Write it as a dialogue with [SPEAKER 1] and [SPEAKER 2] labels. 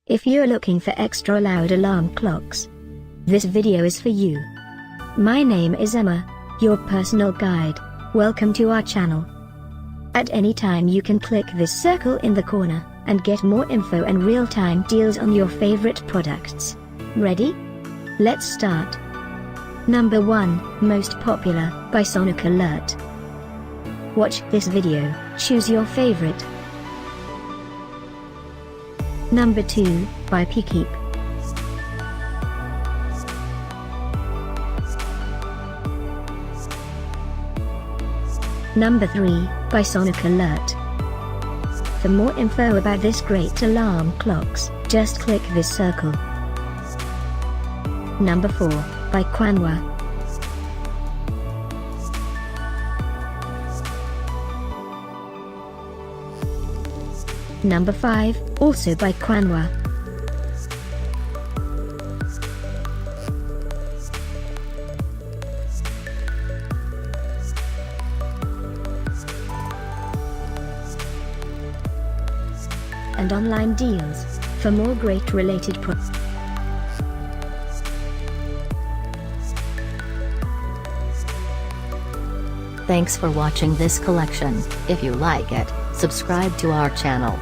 [SPEAKER 1] If you're looking for extra loud alarm clocks, this video is for you. My name is Emma, your personal guide. Welcome to our channel. At any time you can click this circle in the corner, and get more info and real-time deals on your favorite products. Ready? Let's start. Number 1, Most Popular, by SonicAlert. Watch this video, choose your favorite. Number 2, by Peakeep. Number 3, by SonicAlert. For more info about this great alarm clocks, just click this circle. Number 4, by Kwanwa. Number 5, also by Kwanwa. And online deals, for more great related products.
[SPEAKER 2] Thanks for watching this collection. If you like it, subscribe to our channel.